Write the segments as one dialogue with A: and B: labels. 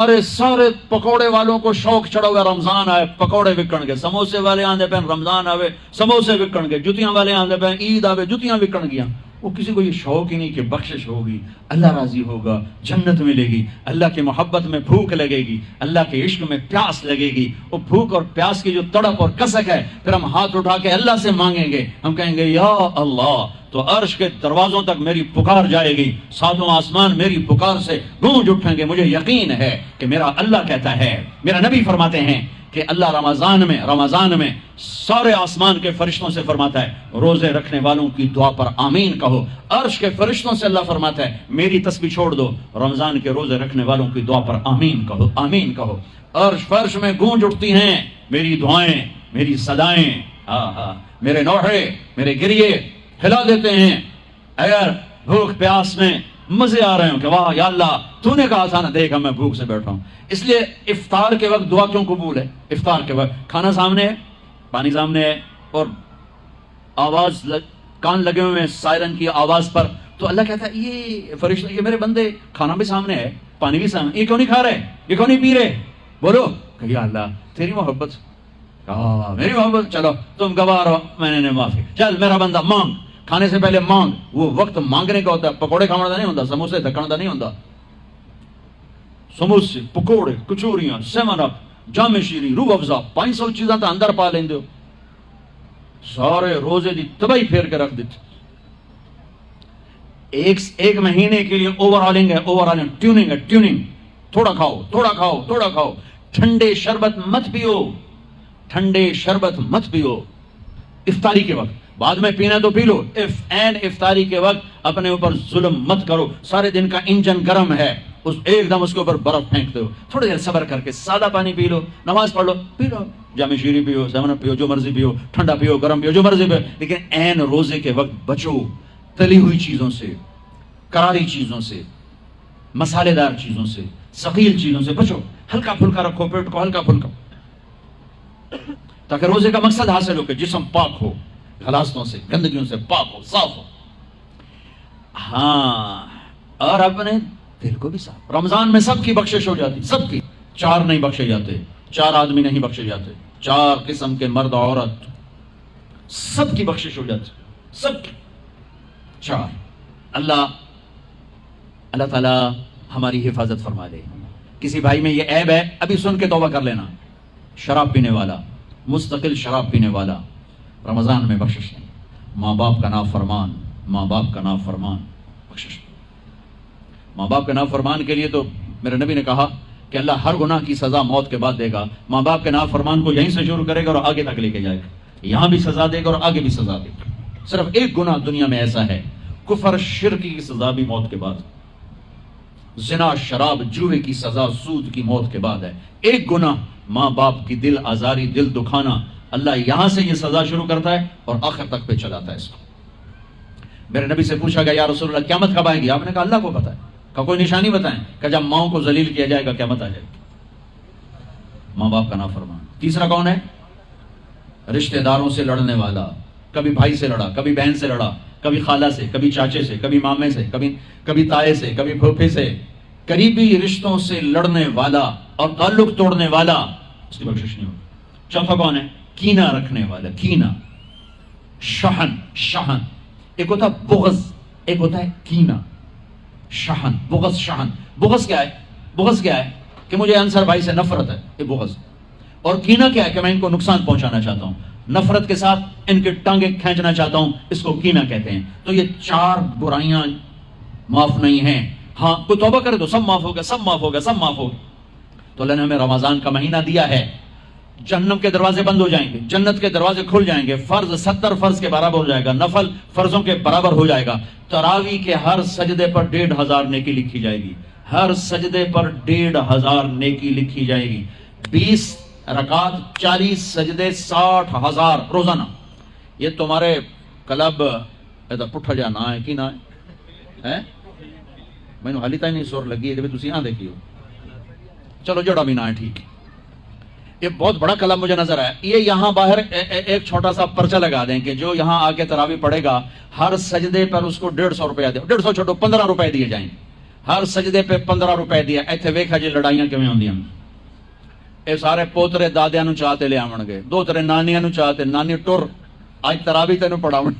A: سارے پکوڑے والوں کو شوق چڑھا ہوا رمضان آئے پکوڑے وکن گے، سموسے والے آندے پہ رمضان آوے سموسے وکن گے، جتیاں والے آندے پہ عید آوے جتیاں وکن گیا۔ وہ کسی کو یہ شوق ہی نہیں کہ بخشش ہوگی، اللہ راضی ہوگا، جنت ملے گی، اللہ کی محبت میں بھوک لگے گی، اللہ کے عشق میں پیاس لگے گی۔ وہ بھوک اور پیاس کی جو تڑپ اور کسک ہے، پھر ہم ہاتھ اٹھا کے اللہ سے مانگیں گے، ہم کہیں گے یا اللہ، تو عرش کے دروازوں تک میری پکار جائے گی، ساتوں آسمان میری پکار سے گونج اٹھیں گے۔ مجھے یقین ہے کہ میرا اللہ کہتا ہے، میرا نبی فرماتے ہیں کہ اللہ رمضان میں سارے آسمان کے فرشتوں سے فرماتا ہے روزے رکھنے والوں کی دعا پر آمین کہو۔ عرش کے فرشتوں سے اللہ فرماتا ہے میری تسبیح چھوڑ دو، رمضان کے روزے رکھنے والوں کی دعا پر آمین کہو، آمین کہو۔ عرش فرش میں گونج اٹھتی ہیں میری دعائیں، میری صدائیں، میرے نوحے، میرے گریے ہلا دیتے ہیں۔ اگر بھوک پیاس میں مزے آ رہے ہوں کہ واہ یا اللہ تو نے کہا تھا نا، دیکھا میں بھوک سے بیٹھا ہوں۔ اس لیے افطار کے وقت دعا کیوں قبول ہے؟ افطار کے وقت کھانا سامنے ہے، پانی سامنے ہے، اور آواز کان لگے ہوئے ہیں سائرن کی آواز پر، تو اللہ کہتا ہے یہ فرشتے، یہ میرے بندے، کھانا بھی سامنے ہے، پانی بھی سامنے، یہ کیوں نہیں کھا رہے، یہ کیوں نہیں پی رہے؟ بولو کہ یا اللہ تیری محبت، میری محبت، چلو تم گواہ رہو، میں نے معافی، چل میرا بندہ مانگ، کھانے سے پہلے مانگ۔ وہ وقت مانگنے کا ہوتا ہے، پکوڑے کھانا نہیں ہوتا، سموسے دکھانا نہیں ہوتا، سموسے پکوڑے کچوریاں سیون اپ جام شیری روح افزا 500 چیزاں تو اندر پا لیندے ہو، سارے روزے دی تباہی پھیر کے رکھ دیتے۔ ایک مہینے کے لیے اوور ہالنگ ہے، اوور ہالنگ، ٹیوننگ ہے، ٹیوننگ، تھوڑا کھاؤ تھوڑا کھاؤ تھوڑا کھاؤ، ٹھنڈے شربت مت پیو، ٹھنڈے شربت مت پیو افطاری کے وقت، بعد میں پینا تو پی لو، افطاری کے وقت اپنے اوپر ظلم مت کرو۔ سارے دن کا انجن گرم ہے، ایک دم اس کے اوپر برف پھینکتے ہو، تھوڑی دیر صبر کر کے سادہ پانی پی لو، نماز پڑھ لو، پی لو، جام شیری پیو، سیون اپ پیو، جو مرضی پیو، ٹھنڈا پیو، گرم پیو، جو مرضی پیو، لیکن روزے کے وقت بچو تلی ہوئی چیزوں سے، کراری چیزوں سے، مسالے دار چیزوں سے، ثقیل چیزوں سے بچو، ہلکا پھلکا رکھو پیٹ کو، ہلکا پھلکا، تاکہ روزے کا مقصد حاصل ہو کہ جسم پاک ہو، غلاظتوں سے، گندگیوں سے پاک ہو، صاف ہو۔ ہاں، اور اپنے دل کو بھی صاف۔ رمضان میں سب کی بخشش ہو جاتی، سب کی، 4 نہیں بخشے جاتے، 4 آدمی نہیں بخشے جاتے، 4 قسم کے مرد عورت، سب کی بخشش ہو جاتی، سب کی 4۔ اللہ تعالی ہماری حفاظت فرما دے۔ کسی بھائی میں یہ عیب ہے، ابھی سن کے توبہ کر لینا، شراب پینے والا، مستقل شراب پینے والا، رمضان میں بخشش نہیں۔ ماں باپ کا نافرمان، ماں باپ کا نافرمان، بخشش نہیں۔ ماں باپ کے نافرمان کے لیے تو میرے نبی نے کہا کہ اللہ ہر گناہ کی سزا موت کے بعد دے گا۔ ماں باپ کے نافرمان کو یہیں سے شروع کرے گا اور آگے تک لے کے جائے گا، یہاں بھی سزا دے گا اور آگے بھی سزا دے گا۔ صرف ایک گناہ دنیا میں ایسا ہے، کفر شرک کی سزا بھی موت کے بعد، زنا شراب جوے کی سزا سود کی موت کے بعد ہے۔ ایک گناہ ماں باپ کی دل آزاری، دل دکھانا، اللہ یہاں سے یہ سزا شروع کرتا ہے اور آخر تک پہ چلاتا ہے اس کو۔ میرے نبی سے پوچھا گیا یا رسول اللہ قیامت کب آئے گی؟ آپ نے کہا اللہ کو پتہ ہے۔ کہ کوئی نشانی بتائیں؟ کہ جب ماؤں کو ذلیل کیا جائے گا قیامت آ جائے گی۔ ماں باپ کا نافرمان۔ تیسرا کون ہے؟ رشتہ داروں سے لڑنے والا، کبھی بھائی سے لڑا، کبھی بہن سے لڑا، کبھی خالہ سے، کبھی چاچے سے، کبھی مامے سے، کبھی تائے سے، کبھی پھوپھے سے، قریبی رشتوں سے لڑنے والا اور تعلق توڑنے والا، اس کی بخشش نہیں ہوگی۔ چوتھا کون ہے؟ کینہ رکھنے والا، کینہ، شحن، ایک ہوتا ہے بغض، ایک ہوتا ہے کینہ، شحن، بغض، شحن۔ بغض کیا ہے؟ بغض کیا ہے؟ کہ مجھے انصر بھائی سے نفرت ہے، یہ بغض۔ اور کینہ کیا ہے؟ کہ میں ان کو نقصان پہنچانا چاہتا ہوں، نفرت کے ساتھ ان کے ٹانگیں کھینچنا چاہتا ہوں، اس کو کینہ کہتے ہیں۔ تو یہ 4 برائیاں معاف نہیں ہیں۔ ہاں کوئی توبہ کرے تو سب معاف ہوگا، سب معاف ہوگا، سب معاف ہوگا۔ تو اللہ نے ہمیں رمضان کا مہینہ دیا ہے، جہنم کے دروازے بند ہو جائیں گے، جنت کے دروازے کھل جائیں گے، فرض 70 فرض کے برابر ہو جائے گا، نفل فرضوں کے برابر ہو جائے گا، تراویح کے ہر سجدے پر 1500 نیکی لکھی جائے گی، ہر سجدے پر 1500 نیکی لکھی جائے گی، 20 رکعت 40 سجدے 60,000 روزانہ۔ یہ تمہارے کلب پٹھا جا نہ ہے کہ نہ ہے؟ میں نے حالی تھی نہیں سور لگی ہے کہ تسی یہاں دیکھی ہو، چلو جڑا بھی نہ ہے، ٹھیک ہے۔ یہ بہت بڑا کلام مجھے نظر آیا۔ یہ یہاں باہر ایک چھوٹا سا پرچہ لگا دیں کہ جو یہاں آ کے تراویح پڑھے گا ہر سجدے پر اس کو 150 روپیہ دے، 150 چھوٹو 15 روپے دیے جائیں گے، ہر سجدے پہ 15 روپے دیا. ایتھے ویکھا جی لڑائیاں کیویں ہوندیاں. اے سارے پوترے دادیاں نو چاہتے لے آون گے, دو ترے نانیاں نو چاہتے, نانی ٹر اج تراوی تینوں پڑھاون.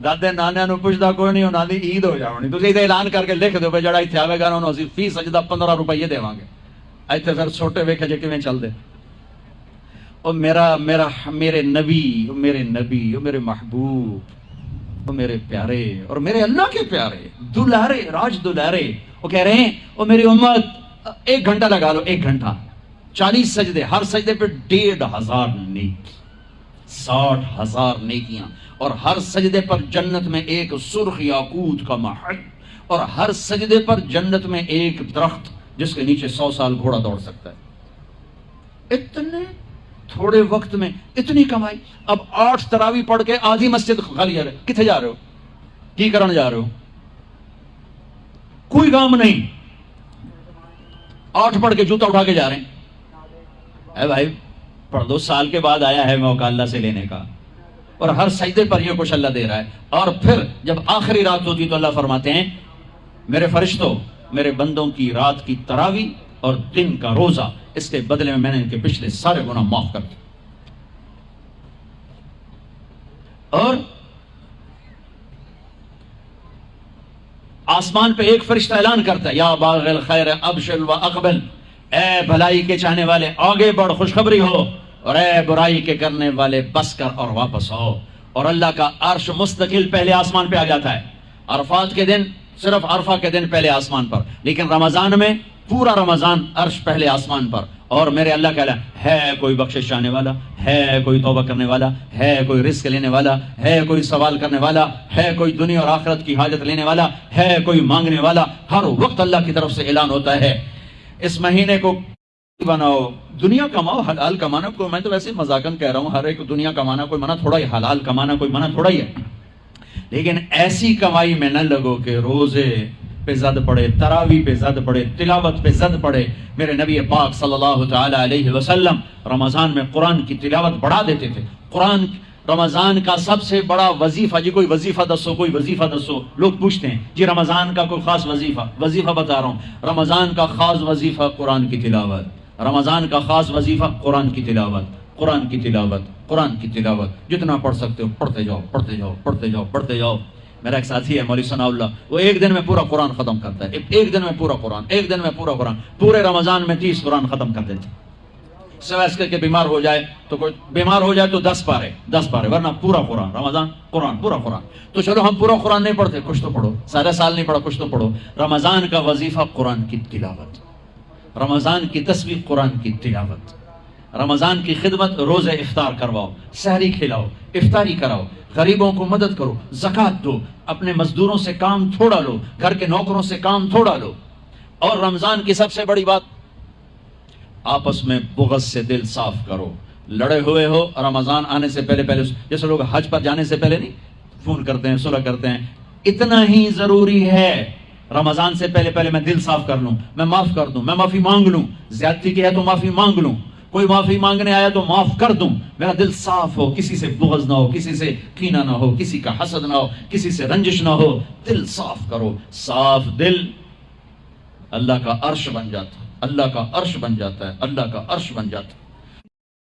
A: دادے نانیاں نو پوچھدا کوئی نہیں, انہاں دی عید ہو جاونی. تسی تے اعلان کر کے لکھ دیو بھئی جڑا ایتھے آوے گا انہوں اسی فی سجدہ 15 روپے دیواں گے. ایتھے پھر چھوٹے ویکھے جے کیویں چلدے. او میرے نبی, او میرے نبی, او میرے محبوب, او میرے پیارے اور میرے اللہ کے پیارے دلارے راج دلارے, وہ کہہ رہے ہیں او میری امت 1 گھنٹہ لگا لو, 1 گھنٹہ 40 سجدے, ہر سجدے پہ 1500 نیکی, 60,000 نیکیاں, اور ہر سجدے پر جنت میں ایک سرخ یاقوت کا محل, اور ہر سجدے پر جنت میں ایک درخت جس کے نیچے 100 سال گھوڑا دوڑ سکتا ہے. اتنے تھوڑے وقت میں اتنی کمائی. اب 8 تراوی پڑھ کے آدھی مسجد خالی ہے. کتنے جا رہے ہو, کی کرن جا رہے ہو؟ کوئی کام نہیں, 8 پڑھ کے جوتا اٹھا کے جا رہے ہیں. اے بھائی پڑھ دو, سال کے بعد آیا ہے موقع اللہ سے لینے کا, اور ہر سجدے پر یہ کچھ اللہ دے رہا ہے. اور پھر جب آخری رات ہوتی تو اللہ فرماتے ہیں میرے فرشتوں, میرے بندوں کی رات کی تراوی اور دن کا روزہ, اس کے بدلے میں نے ان کے پچھلے سارے گناہ معاف کر دیے. اور آسمان پہ ایک فرشتہ اعلان کرتا ہے یا باغ الخیر ابشر و اقبل, اے بھلائی کے چاہنے والے آگے بڑھ خوشخبری ہو, اور اے برائی کے کرنے والے بس کر اور واپس ہو. اور اللہ کا عرش مستقل پہلے آسمان پہ آ جاتا ہے. عرفات کے دن صرف عرفہ کے دن پہلے آسمان پر, لیکن رمضان میں پورا رمضان عرش پہلے آسمان پر. اور میرے اللہ کہلا ہے کوئی بخشش چاہنے والا, ہے کوئی توبہ کرنے والا, ہے کوئی رزق لینے والا, ہے کوئی سوال کرنے والا, ہے کوئی دنیا اور آخرت کی حاجت لینے والا, ہے کوئی مانگنے والا. ہر وقت اللہ کی طرف سے اعلان ہوتا ہے اس مہینے کو بناؤ, دنیا کماؤ, حلال کمانا. کو میں تو ویسے مذاقن کہہ رہا ہوں, ہر ایک دنیا کمانا کوئی منع تھوڑا ہی, حلال کمانا کوئی منع تھوڑا ہی ہے, لیکن ایسی کمائی میں نہ لگو کہ روزے پہ زد پڑے, تراوی پہ زد پڑے, تلاوت پہ زد پڑے. میرے نبی پاک صلی اللہ تعالی علیہ وسلم رمضان میں قرآن کی تلاوت بڑھا دیتے تھے. قرآن رمضان کا سب سے بڑا وظیفہ, جی کوئی وظیفہ دسو, کوئی وظیفہ دسو. لوگ پوچھتے ہیں جی رمضان کا کوئی خاص وظیفہ بتا رہا ہوں. رمضان کا خاص وظیفہ قرآن کی تلاوت, رمضان کا خاص وظیفہ قرآن کی تلاوت, قرآن کی تلاوت, قرآن کی تلاوت. جتنا پڑھ سکتے ہو پڑھتے جاؤ, پڑھتے جاؤ, پڑھتے جاؤ, پڑھتے جاؤ. میرا ایک ساتھی ہے مولوی ثناء اللہ, وہ ایک دن میں پورا قرآن ختم کرتا ہے. ایک دن میں پورا قرآن, ایک دن میں پورا قرآن, پورے رمضان میں 30 قرآن ختم کر دیتے. سوائے اس کے بیمار ہو جائے تو, کوئی بیمار ہو جائے تو 10 پارے, ورنہ پورا قرآن. رمضان قرآن, پورا قرآن. تو چلو ہم پورا قرآن نہیں پڑھتے, کچھ تو پڑھو. سارا سال نہیں پڑھا, کچھ تو پڑھو. رمضان کا وظیفہ قرآن کی تلاوت, رمضان کی تسبیح قرآن کی تلاوت, رمضان کی خدمت, روزے افطار کرواؤ, سحری کھلاؤ, افطاری کراؤ, غریبوں کو مدد کرو, زکوٰۃ دو, اپنے مزدوروں سے کام تھوڑا لو, گھر کے نوکروں سے کام تھوڑا لو. اور رمضان کی سب سے بڑی بات, آپس میں بغض سے دل صاف کرو. لڑے ہوئے ہو رمضان آنے سے پہلے, جیسے لوگ حج پر جانے سے پہلے نہیں فون کرتے ہیں, صلح کرتے ہیں, اتنا ہی ضروری ہے رمضان سے پہلے میں دل صاف کر لوں, میں معاف کر دوں, میں معافی مانگ لوں. زیادتی کی ہے تو معافی مانگ لوں, کوئی معافی مانگنے آیا تو معاف کر دوں. میرا دل صاف ہو, کسی سے بغض نہ ہو, کسی سے کینہ نہ ہو, کسی کا حسد نہ ہو, کسی سے رنجش نہ ہو. دل صاف کرو. صاف دل اللہ کا عرش بن جاتا ہے, اللہ کا عرش بن جاتا ہے, اللہ کا عرش بن جاتا ہے.